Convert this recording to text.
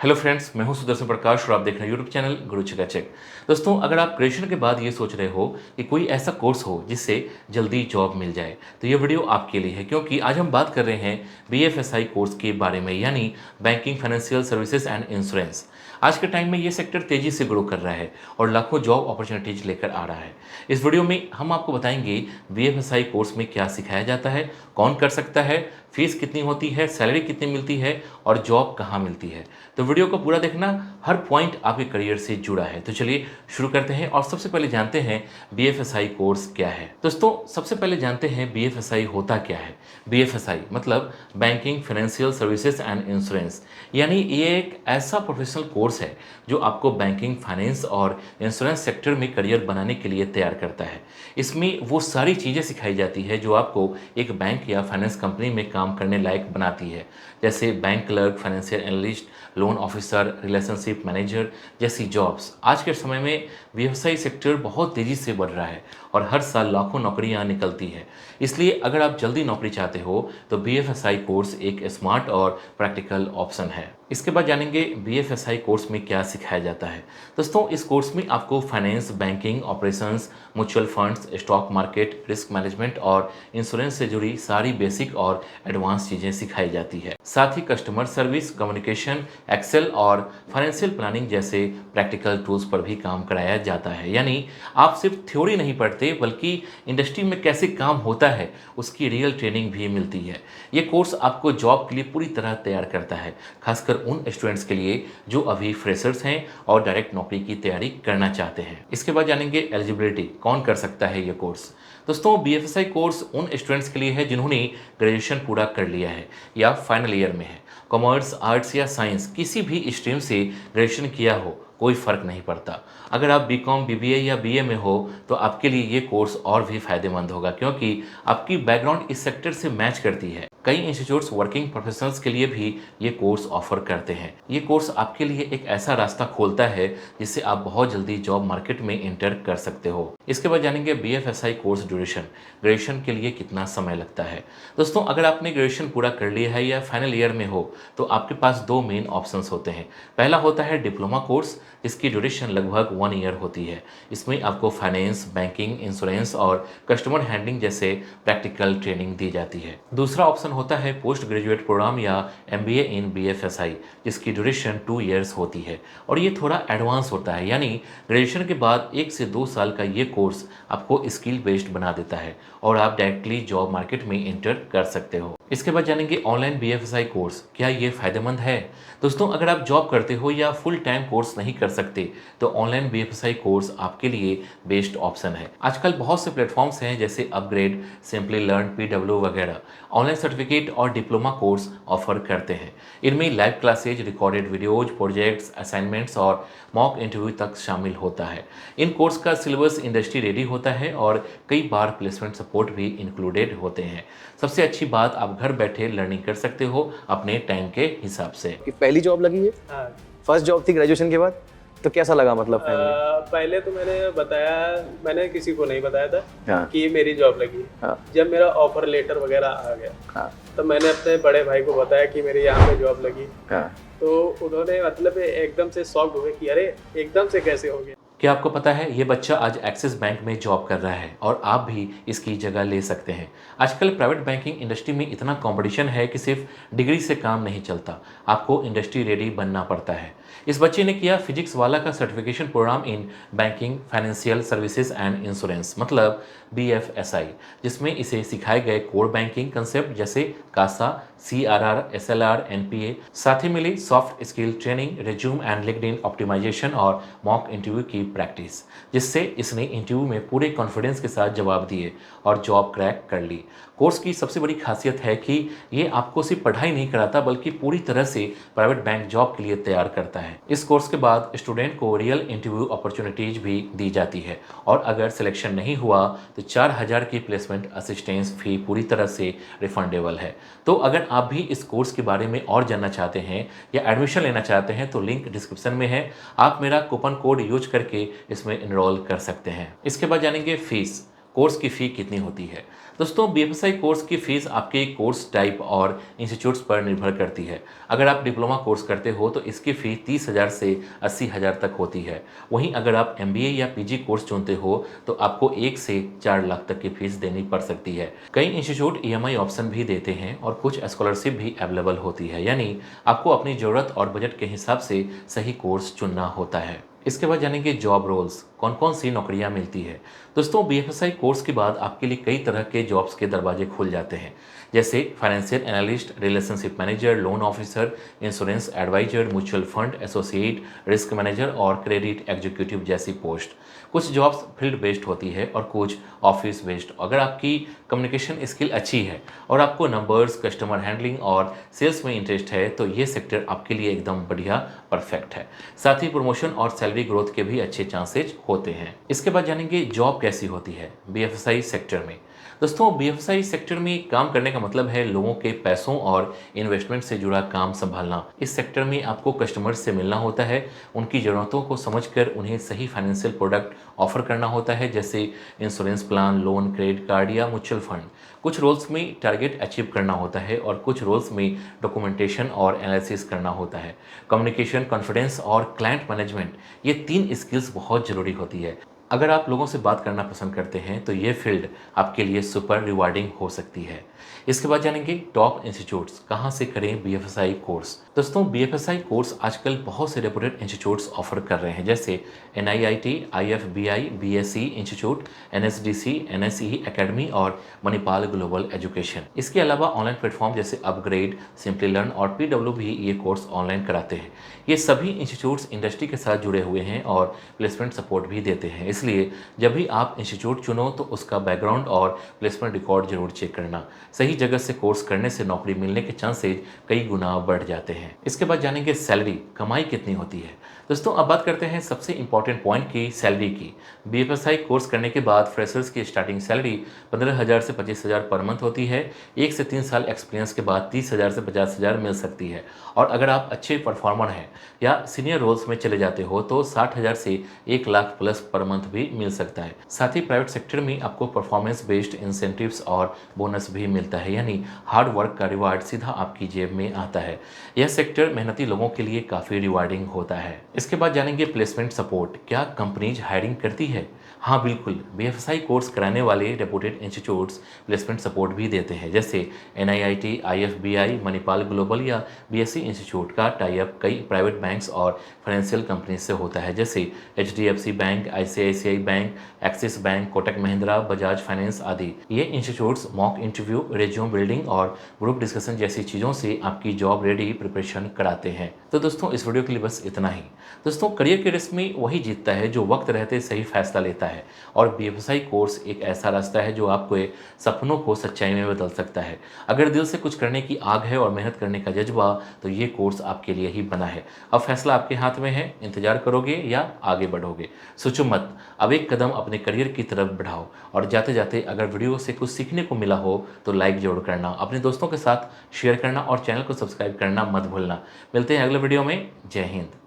Hello friends, मैं हूं सुदर्शन प्रकाश और आप देख रहे हैं यूट्यूब चैनल गुरु चकाचक। दोस्तों, अगर आप ग्रेजुएशन के बाद ये सोच रहे हो कि कोई ऐसा कोर्स हो जिससे जल्दी जॉब मिल जाए, तो ये वीडियो आपके लिए है, क्योंकि आज हम बात कर रहे हैं बीएफएसआई कोर्स के बारे में, यानी banking, financial services and insurance. आज के टाइम में ये सेक्टर तेजी से ग्रो कर रहा है और लाखों जॉब अपॉर्चुनिटीज लेकर आ रहा है। इस वीडियो में हम आपको बताएंगे बीएफएसआई कोर्स में क्या सिखाया जाता है, कौन कर सकता है, फीस कितनी होती है, सैलरी कितनी मिलती है और जॉब कहाँ मिलती है। तो वीडियो को पूरा देखना, हर पॉइंट आपके करियर से जुड़ा है। तो चलिए शुरू करते हैं और सबसे पहले जानते हैं बीएफएसआई कोर्स क्या है। दोस्तों, सबसे पहले जानते हैं बीएफएसआई होता क्या है। बीएफएसआई मतलब banking, financial services and insurance, यानी ये एक ऐसा प्रोफेशनल कोर्स है जो आपको बैंकिंग, फाइनेंस और इंश्योरेंस सेक्टर में करियर बनाने के लिए तैयार करता है। इसमें वो सारी चीज़ें सिखाई जाती है जो आपको एक बैंक या फाइनेंस कंपनी में काम करने लायक बनाती है, जैसे bank clerk, financial analyst, loan officer, relationship manager जैसी जॉब्स। आज के समय में व्यवसायी सेक्टर बहुत तेज़ी से बढ़ रहा है और हर साल लाखों नौकरियां निकलती है। इसलिए अगर आप जल्दी नौकरी चाहते हो तो बीएफएसआई कोर्स एक स्मार्ट और प्रैक्टिकल ऑप्शन है। इसके बाद जानेंगे बीएफएसआई कोर्स में क्या सिखाया जाता है। दोस्तों, इस कोर्स में आपको finance, banking, operations, mutual funds, stock market, risk management और इंश्योरेंस से जुड़ी सारी बेसिक और एडवांस चीज़ें सिखाई जाती है। साथ ही कस्टमर सर्विस, कम्युनिकेशन, एक्सेल और फाइनेंशियल प्लानिंग जैसे प्रैक्टिकल टूल्स पर भी काम कराया जाता है। यानी आप सिर्फ थ्योरी नहीं पढ़ते, बल्कि इंडस्ट्री में कैसे काम होता है उसकी रियल ट्रेनिंग भी मिलती है। ये कोर्स आपको जॉब के लिए पूरी तरह तैयार करता है, खासकर उन स्टूडेंट्स के लिए जो अभी फ्रेशर्स हैं और डायरेक्ट नौकरी की तैयारी करना चाहते हैं। इसके बाद जानेंगे एलिजिबिलिटी, कौन कर सकता है ये कोर्स। दोस्तों, बीएफएसआई कोर्स उन स्टूडेंट्स के लिए है जिन्होंने ग्रेजुएशन पूरा कर लिया है या फाइनल ईयर में है। कॉमर्स, आर्ट्स या साइंस किसी भी स्ट्रीम से ग्रेजुएशन किया हो, कोई फ़र्क नहीं पड़ता। अगर आप बीकॉम, बीबीए या बीए में हो तो आपके लिए ये कोर्स और भी फ़ायदेमंद होगा, क्योंकि आपकी बैकग्राउंड इस सेक्टर से मैच करती है। कई इंस्टीट्यूट्स वर्किंग प्रोफेशनल्स के लिए भी ये कोर्स ऑफर करते हैं। ये कोर्स आपके लिए एक ऐसा रास्ता खोलता है जिससे आप बहुत जल्दी जॉब मार्केट में इंटर कर सकते हो। इसके बाद जानेंगे बीएफएसआई कोर्स ड्यूरेशन, ग्रेजुएशन के लिए कितना समय लगता है। दोस्तों, अगर आपने ग्रेजुएशन पूरा कर लिया है या फाइनल ईयर में हो तो आपके पास दो मेन ऑप्शंस होते हैं। पहला होता है डिप्लोमा कोर्स, जिसकी ड्यूरेशन लगभग 1 ईयर होती है। इसमें आपको फाइनेंस, बैंकिंग, इंश्योरेंस और कस्टमर हैंडलिंग जैसे प्रैक्टिकल ट्रेनिंग दी जाती है। दूसरा ऑप्शन होता है पोस्ट ग्रेजुएट प्रोग्राम या एमबीए इन बीएफएसआई, जिसकी ड्यूरेशन 2 ईयर्स होती है और ये थोड़ा एडवांस होता है। यानी ग्रेजुएशन के बाद 1 से 2 साल का ये कोर्स आपको स्किल बेस्ड बना देता है और आप डायरेक्टली जॉब मार्केट में इंटर कर सकते हो। इसके बाद जानेंगे ऑनलाइन बीएफएसआई कोर्स, क्या ये फायदेमंद है। दोस्तों, अगर आप जॉब करते हो या फुल टाइम कोर्स नहीं कर सकते तो ऑनलाइन बीएफएसआई कोर्स आपके लिए बेस्ट ऑप्शन है। आजकल बहुत से प्लेटफॉर्म्स हैं जैसे अपग्रेड, सिंपली लर्न, पीडब्ल्यू वगैरह ऑनलाइन सर्टिफिकेट और डिप्लोमा कोर्स ऑफर करते हैं। इनमें live classes, recorded videos, projects, assignments और मॉक इंटरव्यू तक शामिल होता है। इन कोर्स का सिलेबस इंडस्ट्री रेडी होता है और कई बार प्लेसमेंट सपोर्ट भी इंक्लूडेड होते हैं। सबसे अच्छी बात, आप घर बैठे लर्निंग कर सकते हो अपने टाइम के हिसाब से। कि पहली जॉब लगी है। हाँ। फर्स्ट जॉब थी ग्रेजुएशन के बाद, तो कैसा लगा मतलब फैमिली? पहले तो मैंने किसी को नहीं बताया था हाँ। कि मेरी जॉब लगी है। हाँ। जब मेरा ऑफर लेटर वगैरह आ गया हाँ। तो मैंने अपने बड़े भाई को बताया कि मेरे यहाँ पे जॉब लगी। हाँ। तो उन्होंने मतलब एकदम से शॉक्ड हुए कि अरे एकदम से कैसे हो गया। क्या आपको पता है ये बच्चा आज एक्सिस बैंक में जॉब कर रहा है और आप भी इसकी जगह ले सकते हैं। आजकल प्राइवेट बैंकिंग इंडस्ट्री में इतना कंपटीशन है कि सिर्फ डिग्री से काम नहीं चलता, आपको इंडस्ट्री रेडी बनना पड़ता है। इस बच्चे ने किया फिजिक्स वाला का certification program in banking, financial services and insurance मतलब बीएफएसआई, जिसमें इसे सिखाए गए कोर बैंकिंग कंसेप्ट जैसे कासा, सीआरआर, एसएलआर, एनपीए, साथ ही मिली soft skill training, resume and LinkedIn optimization और मॉक इंटरव्यू की प्रैक्टिस, जिससे इसने इंटरव्यू में पूरे कॉन्फिडेंस के साथ जवाब दिए और जॉब क्रैक कर ली। कोर्स की सबसे बड़ी खासियत है कि ये आपको सिर्फ पढ़ाई नहीं कराता, बल्कि पूरी तरह से प्राइवेट बैंक जॉब के लिए तैयार करता है। इस कोर्स के बाद स्टूडेंट को रियल इंटरव्यू अपॉर्चुनिटीज भी दी जाती है और अगर सिलेक्शन नहीं हुआ तो 4000 की प्लेसमेंट असिस्टेंस फी पूरी तरह से रिफंडेबल है। तो अगर आप भी इस कोर्स के बारे में और जानना चाहते हैं या एडमिशन लेना चाहते हैं तो लिंक डिस्क्रिप्शन में है, आप मेरा कूपन कोड यूज करके इसमें इनरोल कर सकते हैं। इसके बाद जानेंगे फीस। कोर्स की फ़ी कितनी होती है। दोस्तों BFSI कोर्स की फ़ीस आपके कोर्स टाइप और इंस्टीट्यूट्स पर निर्भर करती है। अगर आप डिप्लोमा कोर्स करते हो तो इसकी फ़ी 30,000 से 80,000 तक होती है। वहीं अगर आप MBA या PG कोर्स चुनते हो तो आपको 1 से 4 लाख तक की फ़ीस देनी पड़ सकती है। कई इंस्टीट्यूट EMI ऑप्शन भी देते हैं और कुछ स्कॉलरशिप भी अवेलेबल होती है, यानी आपको अपनी ज़रूरत और बजट के हिसाब से सही कोर्स चुनना होता है। इसके बाद जानेंगे जॉब रोल्स, कौन कौन सी नौकरियां मिलती है। दोस्तों BFSI कोर्स के बाद आपके लिए कई तरह के जॉब्स के दरवाजे खुल जाते हैं, जैसे financial analyst, relationship manager, loan officer, insurance advisor, mutual fund associate, risk manager और क्रेडिट एग्जीक्यूटिव जैसी पोस्ट। कुछ जॉब्स फील्ड बेस्ड होती है और कुछ ऑफिस बेस्ड। अगर आपकी कम्युनिकेशन स्किल अच्छी है और आपको नंबर्स, कस्टमर हैंडलिंग और सेल्स में इंटरेस्ट है तो ये सेक्टर आपके लिए एकदम बढ़िया परफेक्ट है। साथ ही प्रमोशन और सैलरी ग्रोथ के भी अच्छे चांसेज होते हैं। इसके बाद जानेंगे जॉब कैसी होती है BFSI सेक्टर में। दोस्तों BFSI सेक्टर में काम करने का मतलब है लोगों के पैसों और इन्वेस्टमेंट से जुड़ा काम संभालना। इस सेक्टर में आपको कस्टमर्स से मिलना होता है, उनकी ज़रूरतों को समझकर उन्हें सही फाइनेंशियल प्रोडक्ट ऑफर करना होता है, जैसे insurance plan, loan, credit card या म्यूचुअल फंड। कुछ रोल्स में टारगेट अचीव करना होता है और कुछ रोल्स में डॉक्यूमेंटेशन और एनालिसिस करना होता है। कम्युनिकेशन, कॉन्फिडेंस और क्लाइंट मैनेजमेंट, ये 3 स्किल्स बहुत ज़रूरी होती है। अगर आप लोगों से बात करना पसंद करते हैं तो ये फील्ड आपके लिए सुपर रिवार्डिंग हो सकती है। इसके बाद जानेंगे टॉप इंस्टीट्यूट्स कहाँ से करें BFSI कोर्स। दोस्तों BFSI कोर्स आजकल बहुत से रेपुटेड इंस्टीट्यूट्स ऑफर कर रहे हैं, जैसे NIIT, IFBI, BSc institute, NSDC, NSE academy और मणिपाल ग्लोबल एजुकेशन। इसके अलावा ऑनलाइन प्लेटफॉर्म जैसे अपग्रेड, सिंपली लर्न और PW भी ये कोर्स ऑनलाइन कराते हैं। ये सभी इंस्टीट्यूट्स इंडस्ट्री के साथ जुड़े हुए हैं और प्लेसमेंट सपोर्ट भी देते हैं, इसलिए जब भी आप इंस्टीट्यूट चुनो तो उसका बैकग्राउंड और प्लेसमेंट रिकॉर्ड जरूर चेक करना। सही जगह से कोर्स करने से नौकरी मिलने के चांसेज कई गुना बढ़ जाते हैं। इसके बाद जानेंगे सैलरी, कमाई कितनी होती है। दोस्तों अब बात करते हैं सबसे इंपॉर्टेंट पॉइंट की, सैलरी की। BFSI कोर्स करने के बाद फ्रेशर्स की स्टार्टिंग सैलरी 15,000 से 25,000 पर मंथ होती है। 1 से 3 साल एक्सपीरियंस के बाद 30,000 से 50,000 मिल सकती है और अगर आप अच्छे परफॉर्मर हैं या सीनियर रोल्स में चले जाते हो तो 60,000 से 1 लाख प्लस पर मंथ भी मिल सकता है। साथ ही प्राइवेट सेक्टर में आपको परफॉर्मेंस बेस्ड इंसेंटिव्स और बोनस भी मिलता है, यानी हार्ड वर्क का रिवार्ड सीधा आपकी जेब में आता है। यह सेक्टर मेहनती लोगों के लिए काफ़ी रिवार्डिंग होता है। इसके बाद जानेंगे प्लेसमेंट सपोर्ट, क्या कंपनीज हायरिंग करती है। हाँ बिल्कुल, BFSI कोर्स कराने वाले रेपुटेड इंस्टीट्यूट्स प्लेसमेंट सपोर्ट भी देते हैं, जैसे NIIT, IFBI, मणिपाल ग्लोबल या BSc इंस्टीट्यूट का टाई अप कई प्राइवेट बैंक्स और फाइनेंशियल कंपनी से होता है, जैसे HDFC bank, ICICI bank, axis bank, Kotak Mahindra, Bajaj finance आदि। ये institutes mock interview, resume building और ग्रुप डिस्कशन जैसी चीज़ों से आपकी जॉब रेडी प्रिपरेशन कराते हैं। तो दोस्तों इस वीडियो के लिए बस इतना ही। दोस्तों करियर के रेस में वही जीतता है जो वक्त रहते सही फैसला लेता है और BFSI कोर्स एक ऐसा रास्ता है जो आपको सपनों को सच्चाई में बदल सकता है। अगर दिल से कुछ करने की आग है और मेहनत करने का जज्बा तो ये कोर्स आपके लिए ही बना है। अब फैसला आपके हाथ में है, इंतजार करोगे या आगे बढ़ोगे। सोचो मत, अब एक कदम अपने करियर की तरफ बढ़ाओ और जाते जाते अगर वीडियो से कुछ सीखने को मिला हो तो लाइक जरूर करना, अपने दोस्तों के साथ शेयर करना और चैनल को सब्सक्राइब करना मत भूलना। मिलते हैं अगले वीडियो में। जय हिंद।